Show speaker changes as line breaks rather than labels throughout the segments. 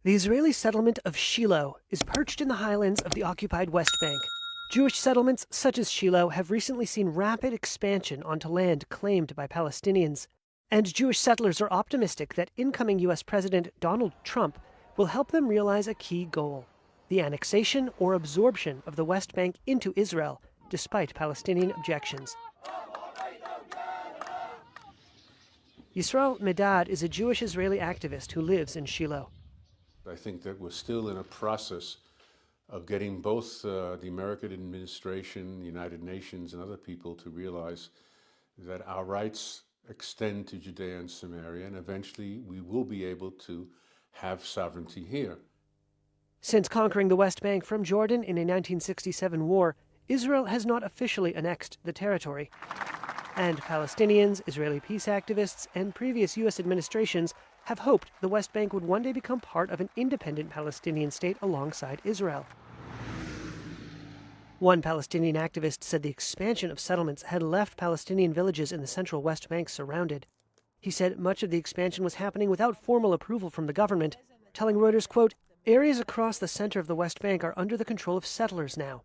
The Israeli settlement of Shiloh is perched in the highlands of the occupied West Bank. Jewish settlements such as Shiloh have recently seen rapid expansion onto land claimed by Palestinians. And Jewish settlers are optimistic that incoming U.S. President Donald Trump will help them realize a key goal: the annexation or absorption of the West Bank into Israel, despite Palestinian objections. Yisrael Medad is a Jewish-Israeli activist who lives in Shiloh.
I think that we're still in a process of getting both the American administration, the United Nations, and other people to realize that our rights extend to Judea and Samaria, and eventually we will be able to have sovereignty here.
Since conquering the West Bank from Jordan in a 1967 war, Israel has not officially annexed the territory. And Palestinians, Israeli peace activists, and previous U.S. administrations have hoped the West Bank would one day become part of an independent Palestinian state alongside Israel. One Palestinian activist said the expansion of settlements had left Palestinian villages in the central West Bank surrounded. He said much of the expansion was happening without formal approval from the government, telling Reuters, quote, "Areas across the center of the West Bank are under the control of settlers now."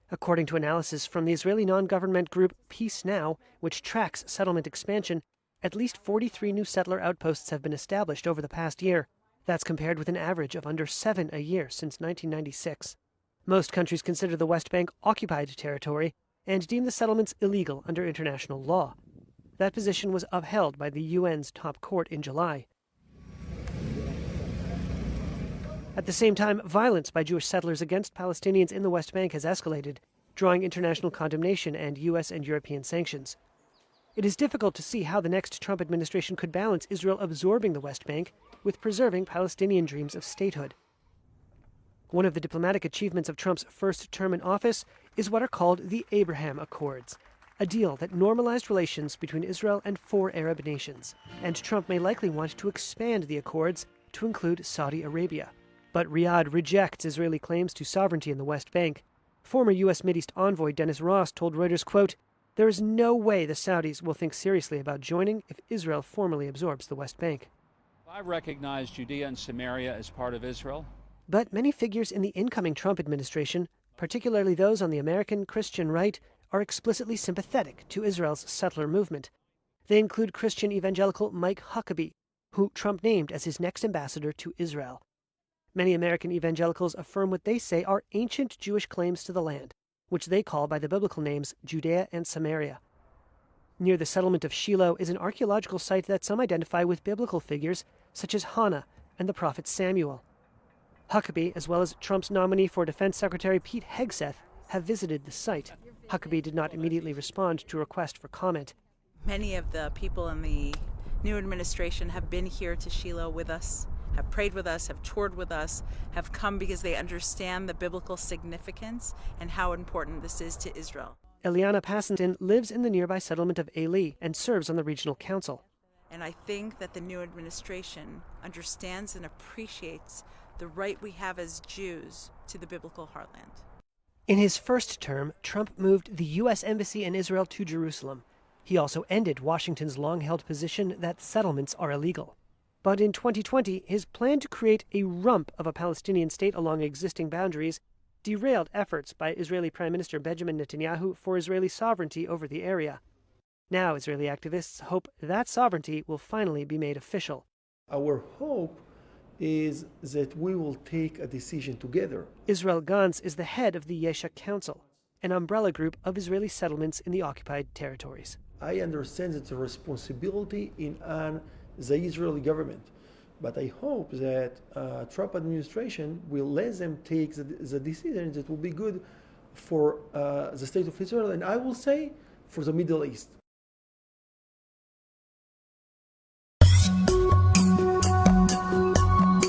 According to analysis from the Israeli non-government group Peace Now, which tracks settlement expansion, at least 43 new settler outposts have been established over the past year. That's compared with an average of under 7 a year since 1996. Most countries consider the West Bank occupied territory and deem the settlements illegal under international law. That position was upheld by the UN's top court in July. At the same time, violence by Jewish settlers against Palestinians in the West Bank has escalated, drawing international condemnation and U.S. and European sanctions. It is difficult to see how the next Trump administration could balance Israel absorbing the West Bank with preserving Palestinian dreams of statehood. One of the diplomatic achievements of Trump's first term in office is what are called the Abraham Accords, a deal that normalized relations between Israel and 4 Arab nations. And Trump may likely want to expand the accords to include Saudi Arabia. But Riyadh rejects Israeli claims to sovereignty in the West Bank. Former U.S. Mideast envoy Dennis Ross told Reuters, quote, "There is no way the Saudis will think seriously about joining if Israel formally absorbs the West Bank."
I recognize Judea and Samaria as part of Israel.
But many figures in the incoming Trump administration, particularly those on the American Christian right, are explicitly sympathetic to Israel's settler movement. They include Christian evangelical Mike Huckabee, who Trump named as his next ambassador to Israel. Many American evangelicals affirm what they say are ancient Jewish claims to the land, which they call by the biblical names Judea and Samaria. Near the settlement of Shiloh is an archaeological site that some identify with biblical figures such as Hannah and the prophet Samuel. Huckabee, as well as Trump's nominee for Defense Secretary Pete Hegseth, have visited the site. Huckabee did not immediately respond to a request for comment.
Many of the people in the new administration have been here to Shiloh with us, have prayed with us, have toured with us, have come because they understand the biblical significance and how important this is to Israel.
Eliana Passington lives in the nearby settlement of Eli and serves on the regional council.
And I think that the new administration understands and appreciates the right we have as Jews to the biblical heartland.
In his first term, Trump moved the U.S. Embassy in Israel to Jerusalem. He also ended Washington's long-held position that settlements are illegal. But in 2020, his plan to create a rump of a Palestinian state along existing boundaries derailed efforts by Israeli Prime Minister Benjamin Netanyahu for Israeli sovereignty over the area. Now, Israeli activists hope that sovereignty will finally be made official.
Our hope is that we will take a decision together.
Israel Gantz is the head of the Yesha Council, an umbrella group of Israeli settlements in the occupied territories.
I understand that the responsibility on the Israeli government, but I hope that Trump administration will let them take the decisions that will be good for the state of Israel, and I will say for the Middle East.